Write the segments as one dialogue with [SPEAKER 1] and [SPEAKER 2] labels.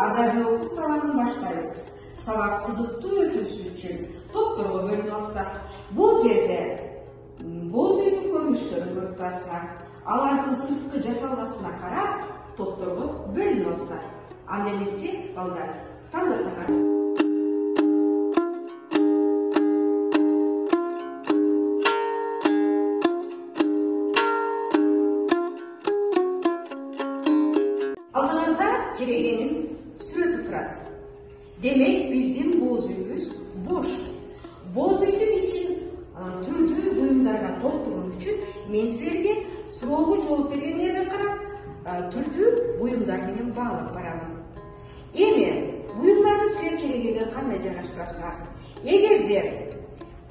[SPEAKER 1] Adabий окуу сабагын баштайбыз. Сабак кызыктуу өтүүсү үчүн топторго бөлүнүп алсак, бул жерде боз үйдүн көрүнүштөрүн көрүп турасыңар. Алардын сырткы жасалмасына карап, топторго бөлүнүп алсак. Анда эмесе, балдар, тандасаңар. Алдыңарда керегенин сүрөтү турат. Демек, биздин боз үйүбүз бош. Боз үйдүн ичин түрдүү буюмдарга толтуруу үчүн мен силерге суроого жооп бергендерге карап, түрдүү буюмдар менен баалап барамын. Эми, буюмдарды силер керегеге кандай жайгаштырасыңар? Эгерде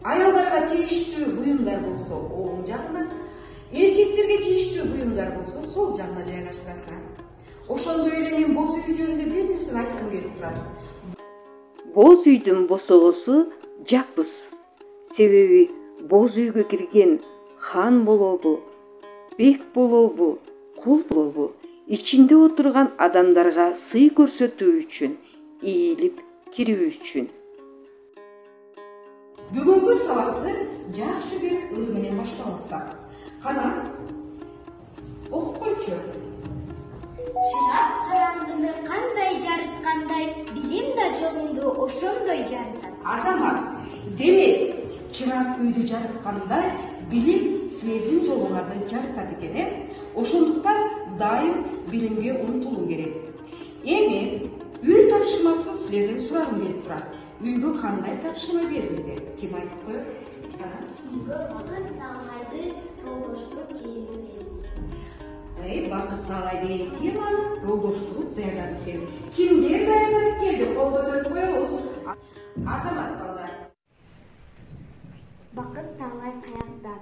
[SPEAKER 1] аялдарга тийиштүү буюмдар болсо, оң жагына, эркектерге тийиштүү буюмдар болсо, сол жагына жайгаштырасыңар. Ошондой эле мен боз үй жөнүндө бир нерсени айткым келип турат.
[SPEAKER 2] Боз үйдүн босогосу жакпыз. Себеби боз үйгө кирген хан болобу, бек болобу, кул болобу, ичинде отурган адамдарга сый көрсөтүү үчүн, ийилип кирүү үчүн.
[SPEAKER 1] Бүгүнкү сабакты жакшы бир ыр менен баштабызсак. Кана, окуп койчу.
[SPEAKER 3] Чырак караңгыны кандай жарыткандай, билим да жолуңду ошондой жарытат.
[SPEAKER 1] Азамат, демек, чырак үйдү жарыткандай, билим силердин жолуңарды жарытат экен, Ошондуктан дайым билимге умтулуу керек. Эми үй тапшырмасын силерден сурагым келип турат. Үйгө кандай тапшырма берилди? Ким айтып коет?
[SPEAKER 3] Үйгө Бакыт Таалайды жолдоштуруп кийинүү берилди.
[SPEAKER 1] Бакыт Таалай деген ким аны жолдоштуруп даярдап келди? Кимдер даярдап келди? Кол көтөрүп коебуз. Азамат балдар.
[SPEAKER 3] Бакыт Таалай каякта?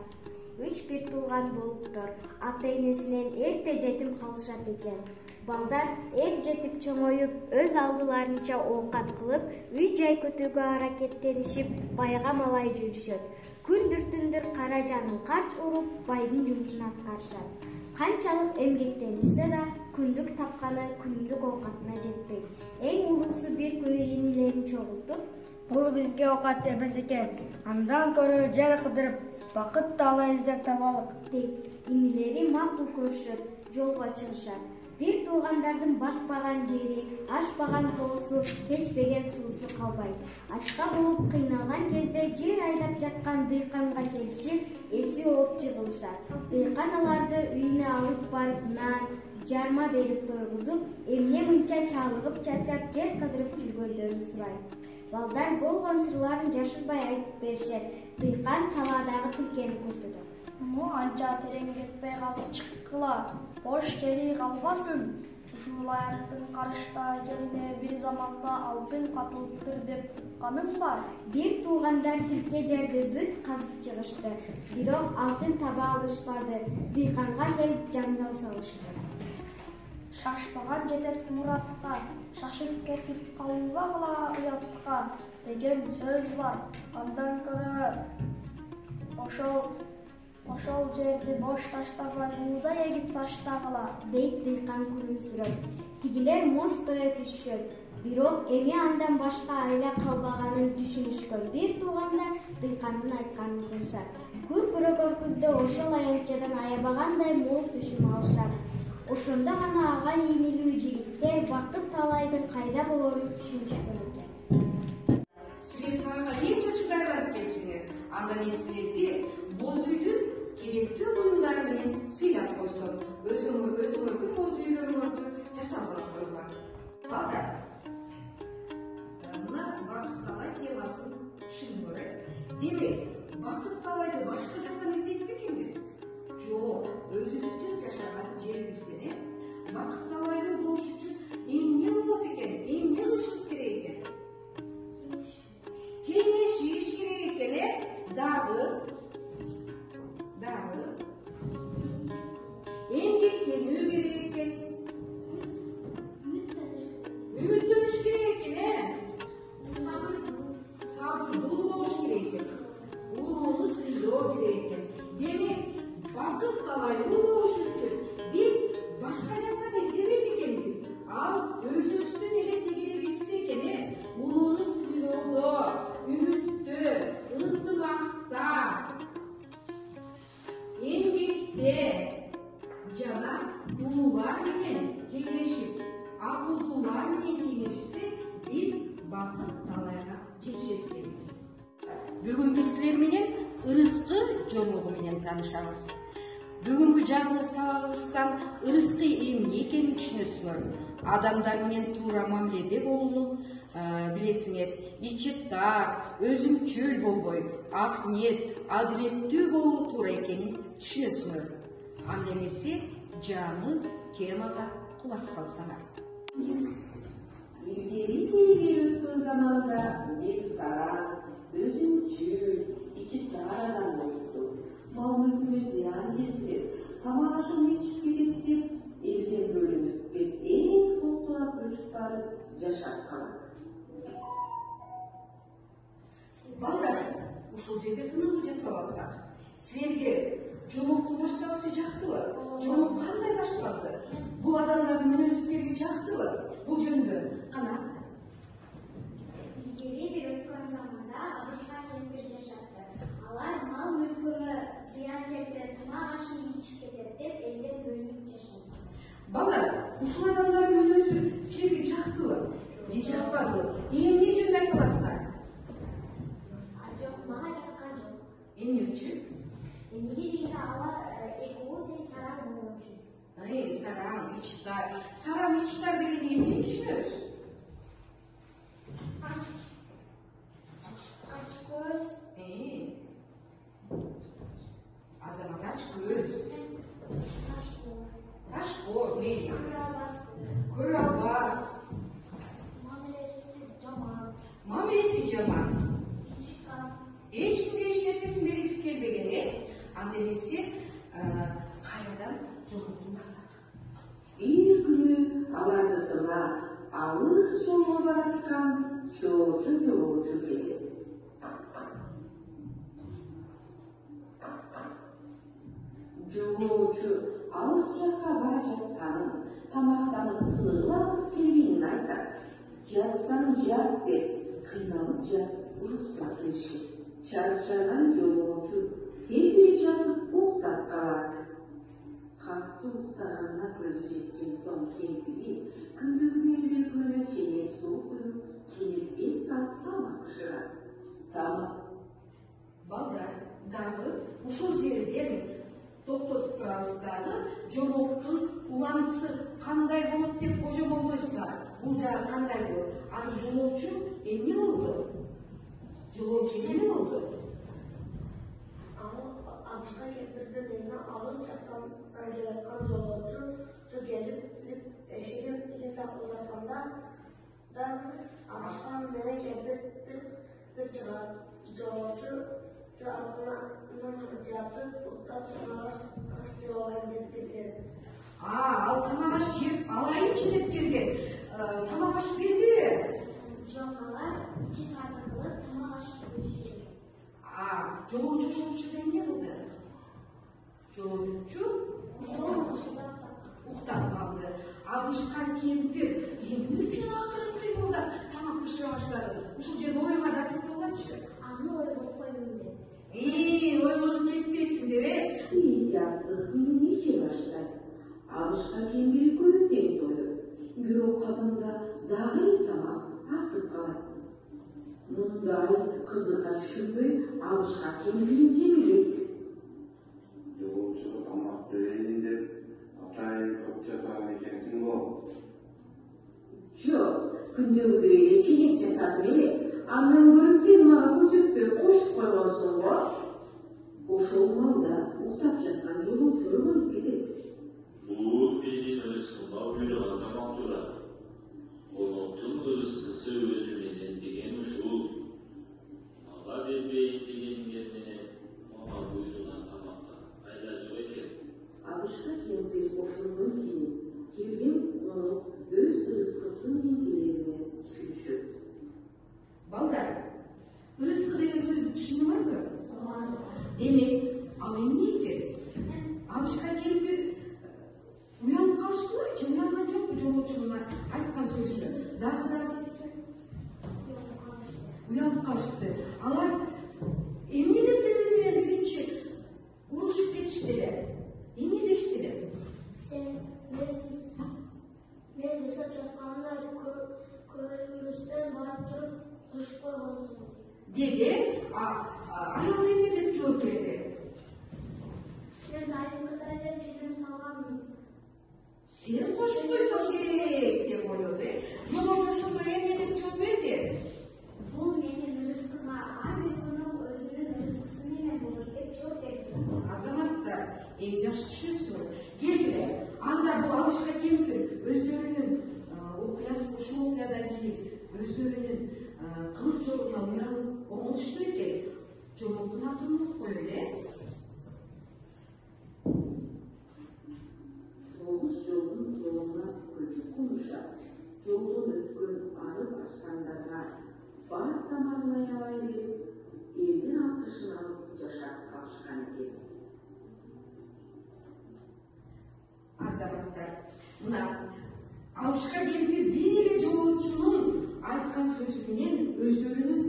[SPEAKER 3] 3-1 тууган болуптур. Ата-энесинен эрте жетим калышат экен. Балдар эр жетип чоңоюп, өз алдыларынча оокат кылып, үй-жай көтүүгө аракеттенишип, байга малай жүрүшөт. Күндүр-түндүр кара жанын карч уруп, байдын жумушун аткарышат. Канчалык эмгектенишсе да, күндүк тапканы күндүк оокатына жетпейт. Эң улуусу бир күнү инилерин чогултуп,
[SPEAKER 4] бул бизге оокат эмес экен. Андан көрө жер кыдырып, Бакыт Таалай издеп табалык
[SPEAKER 3] дейт. Инилери макул көрүшөт, жолго чыгышат. Бир туугандардын баспаган жери, ашпаган тоосу, кечпеген суусу калбайт. Ачка болуп кыйналган кезде жер айдап жаткан дыйканга келишип, эси ооп жыгылышат. Дыйкан аларды үйүнө алып барып нан, жарма берип тойгузуп, эмне мынча чалыгып чачап жер кыдырып жүргөндөрүн сурайт. Балдар болгон сырларын жашырбай айтып беришет. Дыйкан талаадагы тилкени көрсөтөт.
[SPEAKER 4] Анча терең кетпей казып чыккыла, бош жери калбасын. Ушул аяктын карышта жерине бир заманга алтын катылыптыр деп каным бар.
[SPEAKER 3] Бир туугандар тилке жерди бүт казып чыгышты. Бирок алтын таба алышпады. Дыйканга келип жаңжал салышты.
[SPEAKER 4] Шашпаган жетет муратка, шашып кетип калбагыла уятка деген сөз бар. Андан көрө ошол жерди бош таштабай буудай эгип таштагыла,
[SPEAKER 3] дейт дыйкан күлүмсүрөп. Тигилер мостоя түшүшөт. Бирок эми андан башка айла калбаганын түшүнүшкөн. Бир туугандар дыйкандын айтканын кылышат. Күркүрөгөн күздө ошол аянтчадан аябагандай мол түшүм алышат. Ошондо гана ага иймилүү жигиттер Бакыт Таалайдын кайда болорун түшүнүшкөн экен.
[SPEAKER 1] Силер сабакка эң жакшы даярданып келипсиңер. Анда мен силерди боз үйдүн керектүү буюмдары менен сыйлап койсом, өзүңөрдүн боз үйлөрүңөрдү жасап аласыңар. Балдар, мына Бакыт Таалай темасын түшүндүңөр. Демек, Бакыт Таалайды башка жактан издейт бекенбиз? Жок, өзүбүздүн жашаган жерибизден Бакыт Таалайды болуш үчүн эмне болот экен, эмне кылышыбыз керек экен? Кеңешиш керек экен, дагы эмгектенүү керек экен, үмүттөнүш керек экен, сабырдуу болуш керек экен, улууну сыйлоо керек экен. Демек, Бакыт Таалайды болуш үчүн биз башка жактан издебейт экенбиз. Ал өзүбүздүн эле силер менен ырыскы жомогу менен таанышабыз. Бүгүнкү жаңы сабагыбыздан ырыскы эмне экенин түшүнөсүңөр. Адамдар менен туура мамиледе болууну билесиңер. Ичи тар, өзүмчүл болбой, ак ниет, адилеттүү болуу туура экенин түшүнөсүңөр. Анда эмесе жаңы темага кулак салсаңар.
[SPEAKER 2] Илгери өткөн заманда бир саран, өзүмчүл, ичи тар адам болупту. Мал-мүлкүнө зыян келтирип, тамак ашын ичпегет деп, элден бөлүнүп, эң токтура көчүп барып жашап калат.
[SPEAKER 1] Балдар, ушул жерде тыныгуу жасап алсак, силерге жомоктун башталышы жактыбы? Жомок кандай башталды? Бул адамдардын мүнөзү силерге жактыбы? Бул жөнүндө кана?
[SPEAKER 3] Илгери бир өткөн заманда Абышка кемпир жашапты. Алар мал мүлкүнө зыян келтирип, тамак ашын ичип кетет деп элден бөлүнүп жашашты.
[SPEAKER 1] Балдар, ушул адамдардын мүнөзү силерге жактыбы? Же жакпадыбы? Эмне үчүн айта аласыздар?
[SPEAKER 3] Жок, мага жаккан жок.
[SPEAKER 1] Эмне үчүн?
[SPEAKER 3] Эмнеге дегенде алар экөө тең саран болуу үчүн.
[SPEAKER 1] Сарам, ичтар. Сарам, ичтар дегенди эмне түшүнөбүз?
[SPEAKER 3] Ач көз.
[SPEAKER 1] Азамат ач көз. Ташкор, мейли. Көрө албас. Мамилеси жаман. Эч кимге эч нерсесин бергиси келбеген, Анда эмесе кайрадан жомоктуласак.
[SPEAKER 2] Бир күнү аларды тыңдап, алыс жолго бараткан жолоочу келет. Жолоочу алыс жакка бара жатканын, тамактанып тыныгып алгысы келгенин айтат. Жатсаң жат деп, кыйналып жат, уруксат беришет. Чарчаган жолоочу тез эле жатып уктап калат. Катты уктаганына көзү жеткен соң кемпири күндүгүнөн үйрөгөнө ченеп суу куюп, кийип эт салып тамак бышырат.
[SPEAKER 1] Балдар, дагы ушул жерден токтотуп турабыз дагы жомоктун уландысы кандай болот деп божомол койсуңар. Бул жагы кандай болот? Азыр жолоочу эмне болду?
[SPEAKER 4] Абышка кемпирдин үйүнө алыс жактан келаткан жолоочу келип эшигин такылдатканда дагы Абышка менен кемпир бир чыгат. Жолоочу азгына жатып уктап тамак аш жеп алайын деп келген.
[SPEAKER 1] Ал тамак аш жеп алайынчы деп келген. Тамак аш бергиби?
[SPEAKER 3] Жок, алар ичи тартып кылып тамак ашып беришкен.
[SPEAKER 1] Жолоочу ошол учурда эмне кылды? Жолоочу уктап калды. Абышка кемпир эмне үчүн акырын кыймылдап тамак бышыра баштады? Ушул жерде оюңа да айтып болгончу.
[SPEAKER 3] Аны ойгонуп койдум деп.
[SPEAKER 1] Ойгонуп кетпесиң деп,
[SPEAKER 2] Жаттык менен иче баштайт. Абышка кемпири көбү тең тоюп, бирок казанда дагы тамак артып калат. Мындай кызыка түшүнбөй, Абышка кемпирин жемелейт.
[SPEAKER 5] Жолоочуга тамак берейин деп атайын көп жасаган экенсиң го?
[SPEAKER 2] Жок, күндөгүдөй эле ченек жасадым эле. Андан көрө сен мага көрсөтпөй кошуп койгонсуң го. Ошол маалда уктап жаткан жолоочу өлүп кетет.
[SPEAKER 6] Бул менин ырыскыма буйруган тамак турат. Жолоочунун ырыскысы өзү менен деген ушул. Мага бербейин дегендер менен мага буйруган тамакка айла жок экен.
[SPEAKER 2] Абышка кемпир ошондон кийин келген конок өз ырыскысы менен келерине түшүнүшөт.
[SPEAKER 1] Балдар, ырыскы деген сөздү түшүндүңөрбү? Демек, ал эмнеdir? Абышка кемпир уянып калыштыбы? Же уянган жокпу жолоочунун айткан сөзүнө? Дагы уянып калышты. Алар эмне деп бири менен биринчи урушуп кетиштиler? Эмне дештилер?
[SPEAKER 3] Sen мен жасап жатканымда көрүнбөстөн барып туруп кошуп койгонсуң.
[SPEAKER 1] Деген аял Sen koşup koysan керек деп ойлоду. Жолоочу ошондо эмне деп жооп берди?
[SPEAKER 3] Бул менин рызкыма, ар бир конок өзүнүн рызкысы менен болот деп жооп берди.
[SPEAKER 1] Азаматтар, жакшы түшүнсүңөр. Келгиле, анда бул Абышка кемпир өздөрүнүн окуясы ушул окуядан кийин өздөрүнүн кылык жолуна уялып оңолушту экен. Жомоктун атын унутуп коелу,
[SPEAKER 2] Тоғыз жолдың жолына көчүп қонушат, жолдон өткөн арып аспандарға бар тамағын аябай беріп, елдің алқышын алып жашап қалышқан екен.
[SPEAKER 1] азаматтар. Мына Абышка кемпир бир эле жолоочунун айткан сөзү менен өздөрүнүн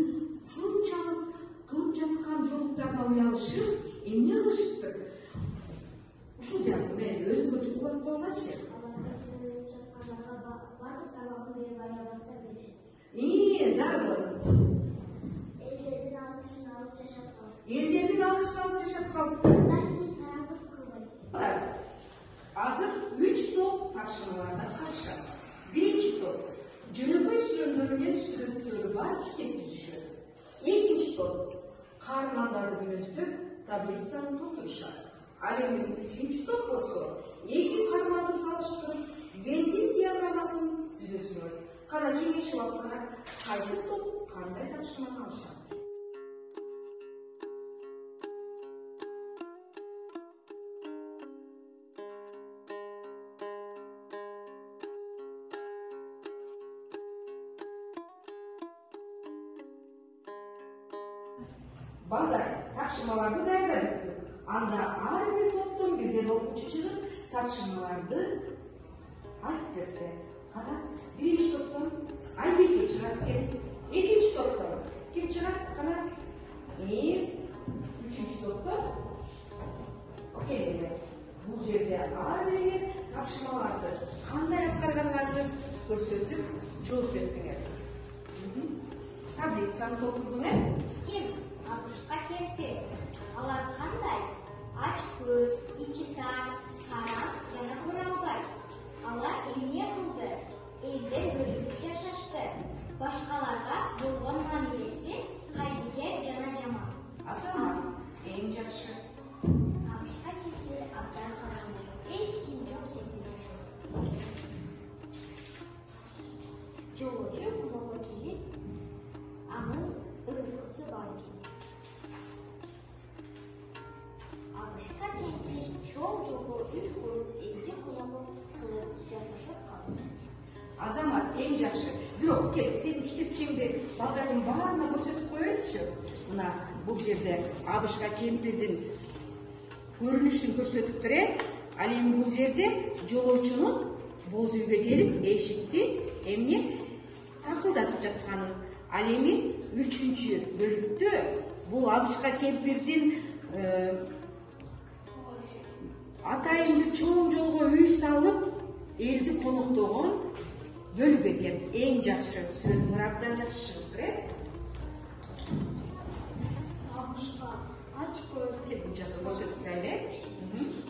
[SPEAKER 1] ушунчалык кылып жаткан жоруктарына уялышып, эмне кылышыптыр? Ушул жагын мен өзүмө чукулап койгачы. Дарбы.
[SPEAKER 3] Элдердин алкышын алып жашап калды.
[SPEAKER 1] Элдердин алкышын алып жашап калыптыр.
[SPEAKER 3] Андан кийин сарандык кылбайт.
[SPEAKER 1] Азыр 3 топ тапшырмаларда катышат. Биринчи топ жөнөкөй сүрөндөр менен сүрөттөрү бар китеп түзүшөт. Экинчи топ каармандарды мүнөздөп таблицаны толтурушат. Ал эми үчүнчү топ болсо эки каарманды салыштырып Вендин диаграммасын түзөсүңөр. Кара кеңешип алсаңар, кайсы топ кандай тапшырманы алышат? Балдар, тапшырмаларды даярдап бүттүк. Анда ар бир топтон бирден окуучу чыгып, тапшырмаларды айтып берсе. Кара, биринчи топтон Айбеке чыгат экен. Экинчи топтон ким чыгат? Кара. Үчүнчү топтон келгиле. Бул жерде ар бир тапшырмаларды кандай аткарганыңарды көрсөтүп, жооп берсеңер. Таблицаны толтурдуң,
[SPEAKER 3] Ким? Абышка кемпир. Алар кандай? Ач көз, ичи тар, саран жана көрө албай. Алар эмне кылды? Элдер бөлүнүп жашашты. Башкаларга болгон мамилеси кайдыгер жана жаман.
[SPEAKER 1] Азамат, эң жакшы.
[SPEAKER 3] Абышка кемпир абдан сараңдуу. Эч ким жок десин жашайт. Жолоочу кумолго келип, анын ырыскысы бар экен. Абышка кемпир чоң жолго үй куруп, элди конокко кылып жашашып калды.
[SPEAKER 1] Азамат, эң жакшы. Бирок кел, сенин китепчеңди балдардын баарына көрсөтүп коелучу. Мына бул жерде Абышка кемпирдин көрүнүшүн көрсөтүптүр, Ал эми бул жерде жолоочунун боз үйгө келип, эшикти эмне такылдатып жатканын. Ал эми 3-бөлүктө бул Абышка кемпирдин атайымды чоң жолго үй салып, элди коноктогон бөлүк экен. Эң жакшы, сүрөтүңөр абдан жакшы чыгыптыр,
[SPEAKER 4] Абышка ач көз.
[SPEAKER 1] Бул жакта көрсөтүп турайлы.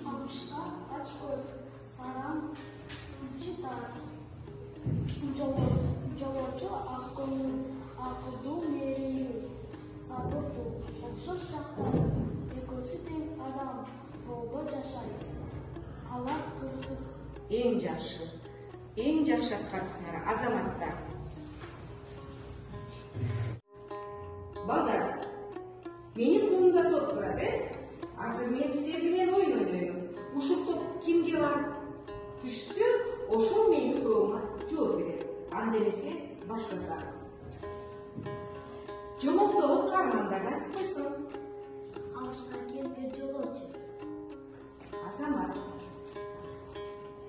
[SPEAKER 4] Абышка ач көз, саран, ичи тар. Жолоочу ак көңүл, акылдуу, мээримдүү, сабырдуу. Окшош жактары экөөсү тең адам тоодо жашайт. Алар кыргыз.
[SPEAKER 1] Эң жакшы аткарыпсыңар, азаматтар. Балдар, менин колумда топ турат, Азыр мен силер менен оюн ойноймун. Ушул топ кимге барып түшсө, ошол менин сурооңа жооп берет. Анда эмесе баштасак. Жомоктогу каармандарды айтып койсоң.
[SPEAKER 3] Абышка кемпир жолоочу.
[SPEAKER 1] Азамат.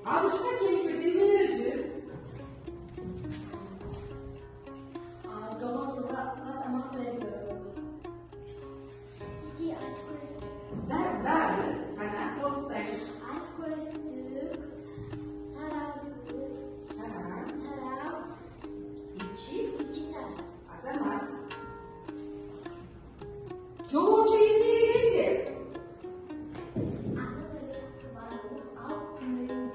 [SPEAKER 1] Абышка кемпирдин мүнөзү.
[SPEAKER 4] Жолоочуга тамак бербөө.
[SPEAKER 3] Ичи ач көздүү.
[SPEAKER 1] Дары, кана толуктайбыз.
[SPEAKER 3] Ач көздүү, саран,
[SPEAKER 1] Ичи
[SPEAKER 3] тар.
[SPEAKER 1] Азамат. Жолоочу эмнеге келди?
[SPEAKER 3] Анын ырыскысы бар, ал күнөөнү.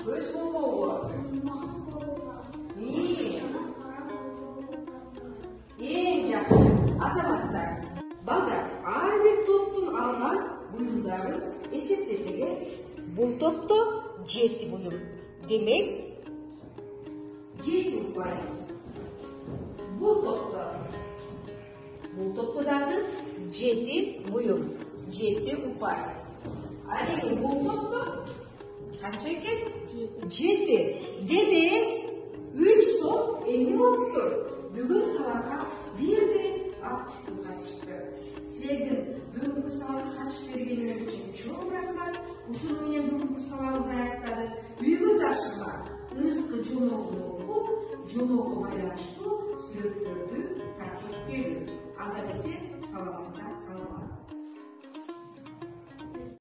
[SPEAKER 1] көз болобу? Эң жакшы. Азаматтар, балдар, ар бир топтун алган буюмдарын эсептесек, бул топто 7 буюм. Демек, 7 ұпай. Бул топто дагы 7 буюм, 7 ұпай. Ал эми бул топто канча экен? 7. Демек, 3 топ эми болуптур. Бүгүн сабакка бирдей активдүү катышты. Силердин бүгүнкү сабакка катышып бергениңер үчүн чоң рахмат. Ушуну менен бүгүнкү сабагыбыз аяктады. Бүгүн тапшырма ырыскы жомогун окуп, жомого байланыштуу сүрөттөрдү таркиптөө. Анда биз саламатта